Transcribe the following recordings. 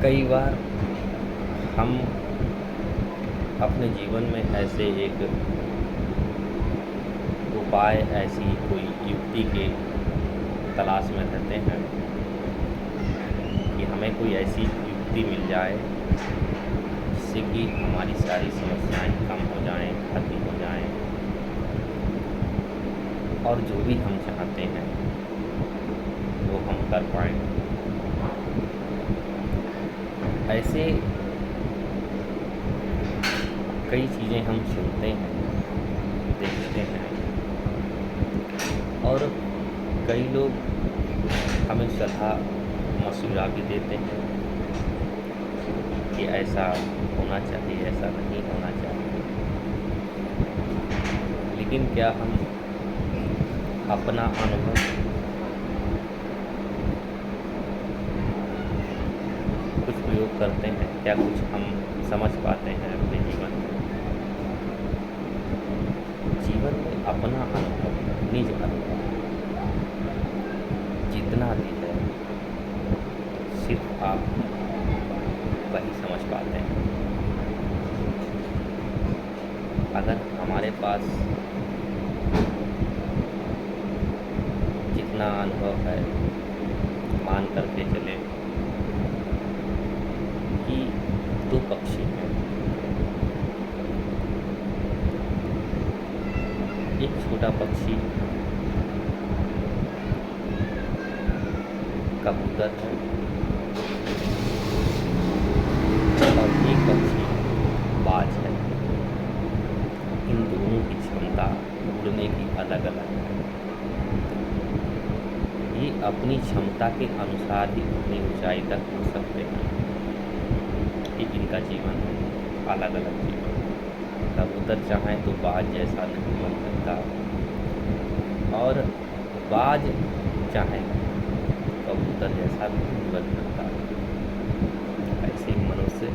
कई बार हम अपने जीवन में ऐसे एक उपाय, ऐसी कोई युक्ति के तलाश में रहते हैं कि हमें कोई ऐसी युक्ति मिल जाए जिससे कि हमारी सारी समस्याएं कम हो जाएं, खत्म हो जाएं और जो भी हम चाहते हैं वो हम कर पाएं। ऐसे कई चीज़ें हम सुनते हैं, देखते हैं और कई लोग हमें सलाह मशवरा भी देते हैं कि ऐसा होना चाहिए, ऐसा नहीं होना चाहिए। लेकिन क्या हम अपना अनुभव कुछ प्रयोग करते हैं? क्या कुछ हम समझ पाते हैं अपने जीवन में? जीवन में अपना अनुभव, निज अनुभव जितना भी है सिर्फ आप वही समझ पाते हैं। अगर हमारे पास जितना अनुभव है, मान करके चले कि दो पक्षी हैं, एक छोटा पक्षी कबूतर है और एक पक्षी बाज है। इन दोनों की क्षमता उड़ने की अलग अलग है। ये अपनी क्षमता के अनुसार ही अपनी ऊंचाई तक उड़ सकते हैं। ये इनका जीवन है, अलग अलग जीवन। कबूतर चाहे तो बाज जैसा नहीं बन सकता और बाज चाहे कबूतर जैसा नहीं बन सकता। ऐसे मनुष्य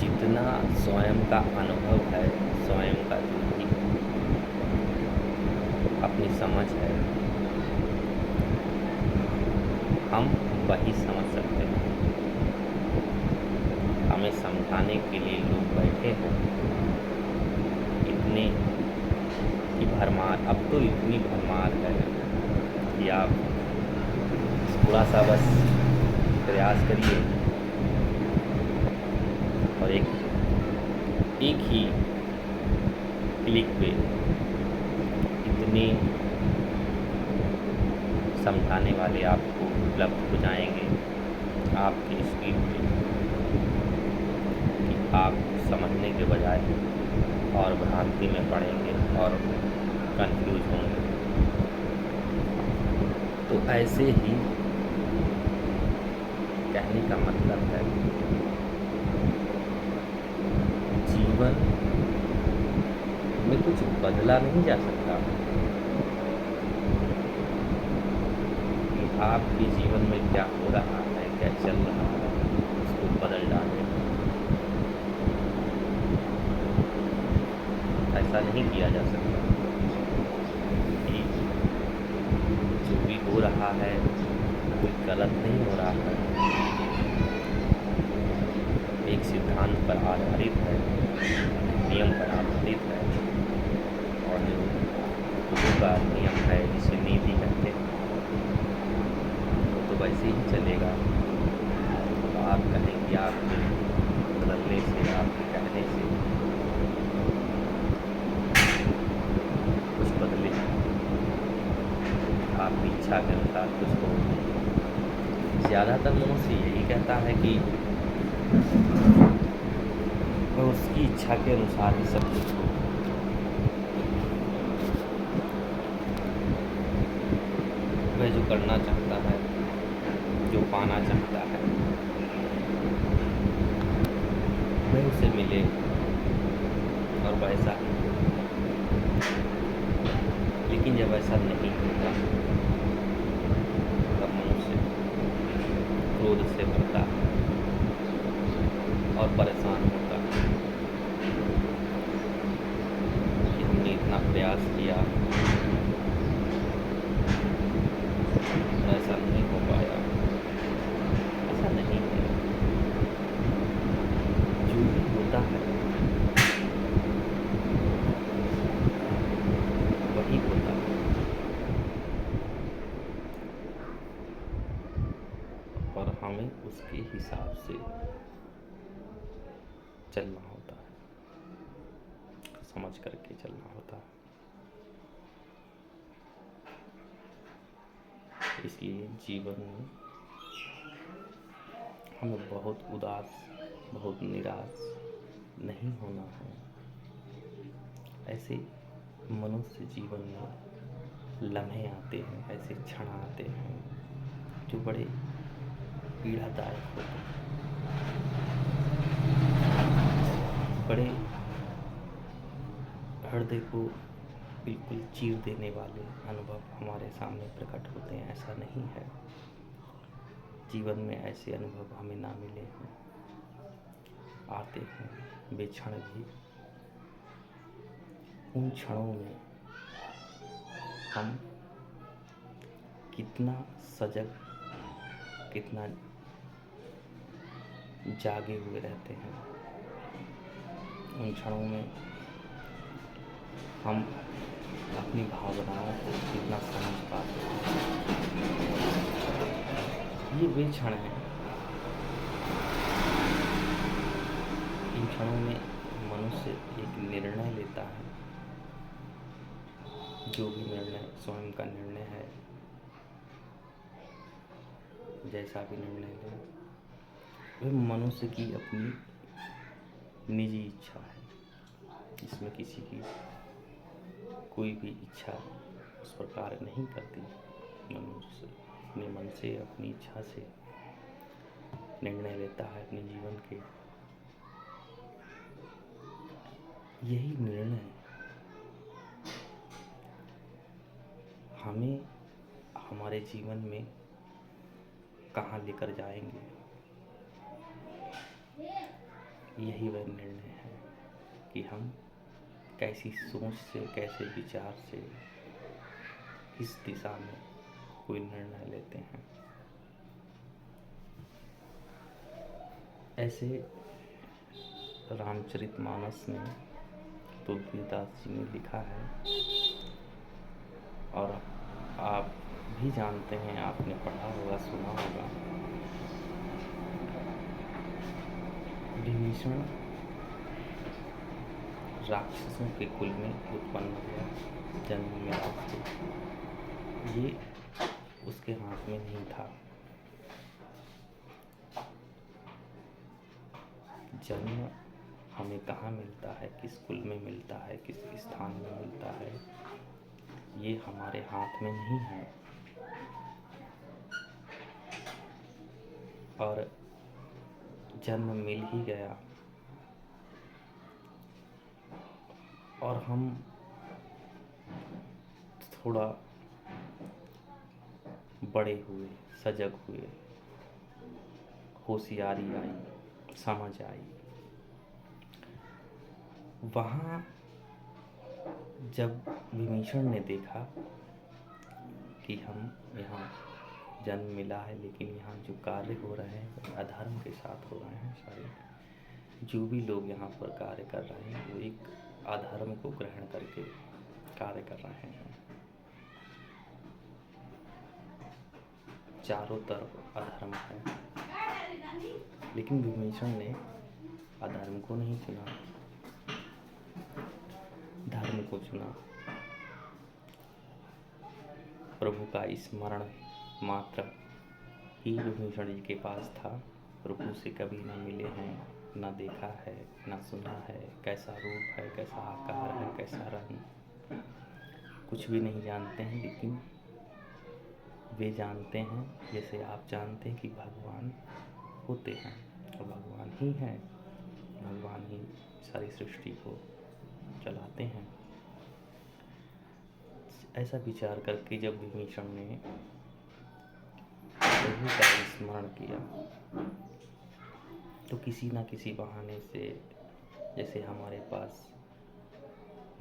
जितना स्वयं का अनुभव है, स्वयं का जो भी अपनी समझ है, हम वही समझ सकते हैं। हमें समझाने के लिए लोग बैठे हैं। इतने की भरमार, अब तो इतनी भरमार है कि आप थोड़ा सा बस प्रयास करिए और एक ही क्लिक पे इतने समझाने वाले आपको उपलब्ध हो जाएंगे आपकी स्क्रीन पे कि आप समझने के बजाय और भ्रांति में पड़ेंगे और कंफ्यूज होंगे। तो ऐसे ही कहने का मतलब है जीवन में कुछ बदला नहीं जा सकता कि आपके जीवन में क्या हो रहा है, क्या चल रहा है, उसको बदल डालें। ऐसा नहीं किया जा सकता कि जो भी हो रहा है कोई गलत नहीं हो रहा है, एक सिद्धांत पर आधारित है, नियम पर आधारित है और जो गुरु का नियम है जिसे नीति कहते हैं वो तो वैसे ही चलेगा। तो आप कहें कि आपके बदलने से, आपके कहने से कुछ बदले, आपकी इच्छा के अनुसार कुछ हो। ज़्यादातर मनुष्य यही कहता है कि उसकी इच्छा के अनुसार ही सब कुछ हो। वह जो करना चाहता है, जो पाना चाहता है, वह उसे मिले और वैसा ही। लेकिन जब ऐसा नहीं होता तब मनुष्य क्रोध से भरता है और परेशान होता है कि हमने इतना प्रयास किया, ऐसा नहीं हो पाया। ऐसा नहीं है। और हमें उसके हिसाब से चलना होता है, समझ करके चलना होता है। इसलिए जीवन में हमें बहुत उदास, बहुत निराश नहीं होना है। ऐसे मनुष्य जीवन में लम्हे आते हैं, ऐसे क्षण आते हैं जो बड़े पीड़ादायक होते हैं, बड़े हृदय को बिल्कुल चीर देने वाले अनुभव हमारे सामने प्रकट होते हैं। ऐसा नहीं है, जीवन में ऐसे अनुभव हमें ना मिले हैं, आते हैं वे क्षण भी। उन क्षणों में हम कितना सजग, कितना जागे हुए रहते हैं। उन क्षणों में हम अपनी भावनाओं को कितना समझ पाते हैं। ये वे क्षण हैं, इन क्षणों में मनुष्य एक निर्णय लेता है, जो भी निर्णय स्वयं का निर्णय है, जैसा भी निर्णय ले, वह मनुष्य की अपनी निजी इच्छा है। इसमें किसी की कोई भी इच्छा उस प्रकार नहीं करती। मनुष्य अपने मन से, अपनी इच्छा से निर्णय लेता है अपने जीवन के। यही निर्णय हमें हमारे जीवन में कहाँ लेकर जाएंगे, यही वह निर्णय है कि हम कैसी सोच से, कैसे विचार से, किस दिशा में कोई निर्णय लेते हैं। ऐसे रामचरितमानस में तुलसीदास जी ने लिखा है, और आप भी जानते हैं, आपने पढ़ा होगा, सुना होगा। विभीषण राक्षसों के कुल में उत्पन्न हुआ, जन्म में उसके, ये उसके हाथ में नहीं था। जन्म हमें कहाँ मिलता है, किस कुल में मिलता है, किस स्थान में मिलता है, ये हमारे हाथ में नहीं है। और जन्म मिल ही गया और हम थोड़ा बड़े हुए, सजग हुए, होशियारी आई, समझ आई। वहाँ जब विभीषण ने देखा कि हम यहाँ जन्म मिला है, लेकिन यहाँ जो कार्य हो रहे हैं अधर्म के साथ हो रहे हैं, सारे जो भी लोग यहाँ पर कार्य कर रहे हैं वो एक अधर्म को ग्रहण करके कार्य कर रहे हैं। चारों तरफ अधर्म है, लेकिन विभीषण ने अधर्म को नहीं चुना, धर्म को चुना। प्रभु का स्मरण मात्र ही विभीषण जी के पास था। प्रभु से कभी न मिले हैं, न देखा है, न सुना है, कैसा रूप है, कैसा आकार है, कैसा रंग, कुछ भी नहीं जानते हैं। लेकिन वे जानते हैं, जैसे आप जानते हैं कि भगवान होते हैं, और भगवान ही हैं, भगवान ही सारी सृष्टि को चलाते हैं। ऐसा विचार करके जब विभीषण ने प्रभु का स्मरण किया, तो किसी न किसी बहाने से, जैसे हमारे पास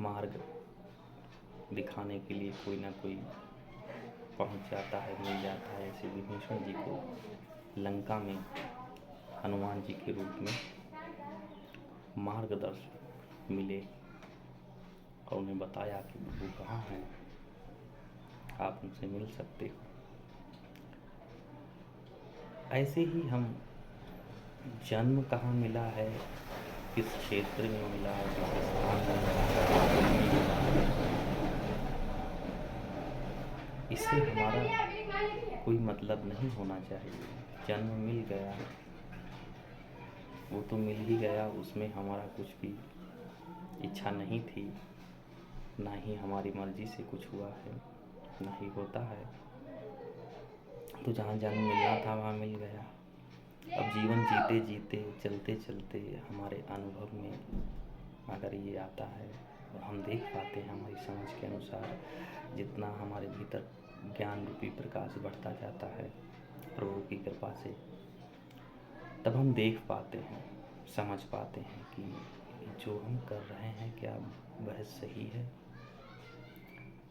मार्ग दिखाने के लिए कोई ना कोई पहुंच जाता है, मिल जाता है, ऐसे विभीषण जी को लंका में हनुमान जी के रूप में मार्गदर्शक मिले और उन्हें बताया कि प्रभु कहाँ हैं, आप उनसे मिल सकते हो। ऐसे ही हम जन्म कहाँ मिला है, किस क्षेत्र में मिला है, किस स्थान में मिला है, इससे हमारा कोई मतलब नहीं होना चाहिए। जन्म मिल गया, वो तो मिल ही गया, उसमें हमारा कुछ भी इच्छा नहीं थी, ना ही हमारी मर्जी से कुछ हुआ है, ना ही होता है। तो जहाँ जन्म मिलना था वहाँ मिल गया। अब जीवन जीते जीते, चलते चलते हमारे अनुभव में अगर ये आता है और हम देख पाते हैं हमारी समझ के अनुसार, जितना हमारे भीतर ज्ञान रूपी प्रकाश बढ़ता जाता है प्रभु की कृपा से, तब हम देख पाते हैं, समझ पाते हैं कि जो हम कर रहे हैं क्या वह सही है,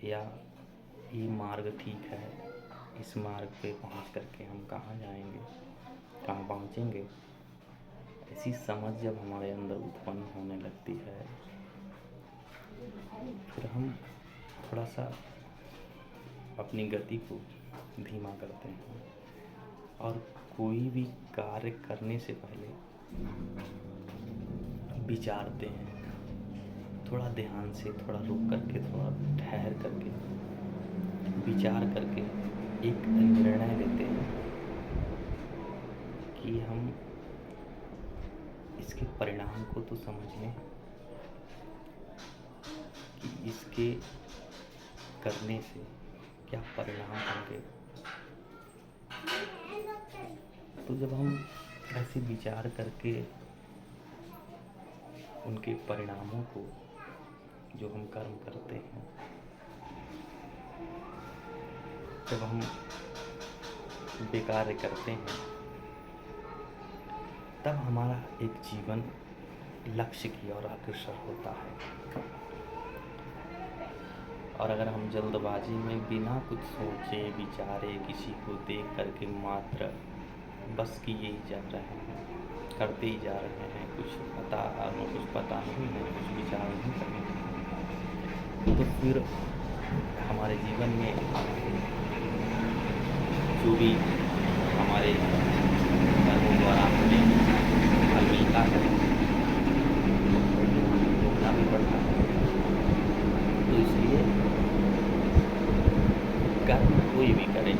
या ये मार्ग ठीक है, इस मार्ग पे पहुंच करके हम कहाँ जाएंगे, कहाँ पहुंचेंगे। ऐसी समझ जब हमारे अंदर उत्पन्न होने लगती है, फिर हम थोड़ा सा अपनी गति को धीमा करते हैं और कोई भी कार्य करने से पहले विचारते हैं, थोड़ा ध्यान से, थोड़ा रुक करके, थोड़ा ठहर करके, विचार करके एक निर्णय लेते हैं कि हम इसके परिणाम को तो समझ लें कि इसके करने से क्या परिणाम होंगे। तो जब हम ऐसे विचार करके उनके परिणामों को, जो हम कर्म करते हैं, जब हम बेकार करते हैं, तब हमारा एक जीवन लक्ष्य की ओर अग्रसर होता है। और अगर हम जल्दबाजी में बिना कुछ सोचे विचारे किसी को देख करके मात्र बस किए ही जा रहे हैं, करते ही जा रहे हैं, कुछ पता नहीं है, कुछ विचार नहीं कर रहे हैं, तो फिर हमारे जीवन में जो भी हमारे कर्मों द्वारा हमें फल मिलता है भोगना भी पड़ता है। तो इसलिए कर्म कोई भी करे,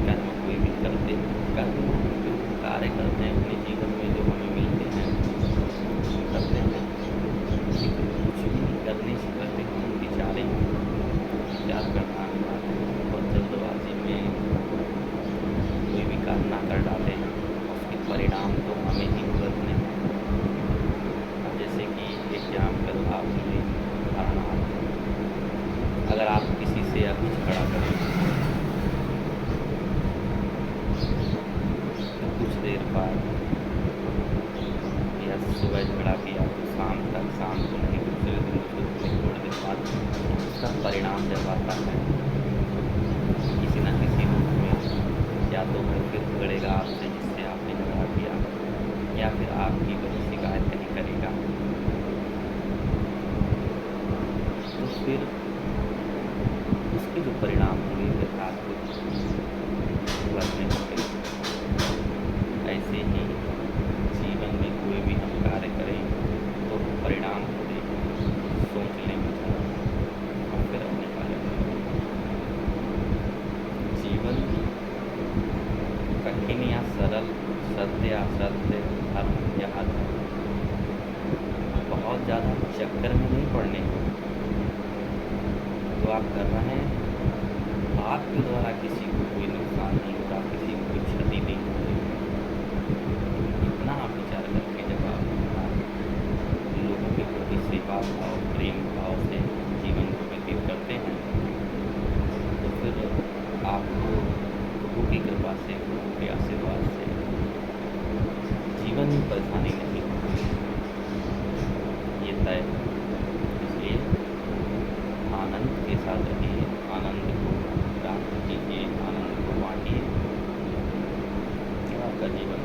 कर्म कोई भी करते, कर्म जो कार्य करते हैं अपने जीवन में, जो हमें मिलते हैं करते हैं, लेकिन कुछ भी करने से पहले हम विचार करना और जल्दबाजी में कोई भी काम ना कर डाले, उसके परिणाम तो हमें ही भुगतने हैं। जैसे कि एग्जाम्पल आपने धारणा, अगर आप किसी से अभी झगड़ा करें तो कुछ देर बाद, या सुबह झगड़ा किया तो शाम को नहीं, दूसरे दिन थोड़ी देर बाद उसका परिणाम जब आता है किसी न किसी रूप में, या तो वो फिर झगड़ेगा आपसे जिससे आपने झगड़ा किया, या फिर आपकी कोई शिकायत नहीं करेगा। तो फिर उसके जो परिणाम होंगे फिर आपको भुगतने होंगे। ऐसे ही जीवन में कोई भी हम कार्य करें तो परिणाम को सोच लेंगे और फिर अपने कार्य करेंगे। जीवन कठिन या सरल, सत्य या असत्य, धर्म या अधर्म, बहुत ज़्यादा चक्कर में नहीं पड़ने जो आप कर रहे हैं, आपके द्वारा किसी को कोई नुकसान नहीं होता, किसी को कोई क्षति नहीं होती। इतना आप विचार करके जब आप लोगों के प्रति सेवा भाव, प्रेम भाव से जीवन को व्यतीत करते हैं, तो फिर आपको प्रभु की कृपा से, प्रभु के आशीर्वाद से जीवन में परेशानी नहीं होती, ये तय है। इसलिए आनंद के साथ रहिए, आनंद को प्राप्त कीजिए, आनंद को बांटिए, आपका जीवन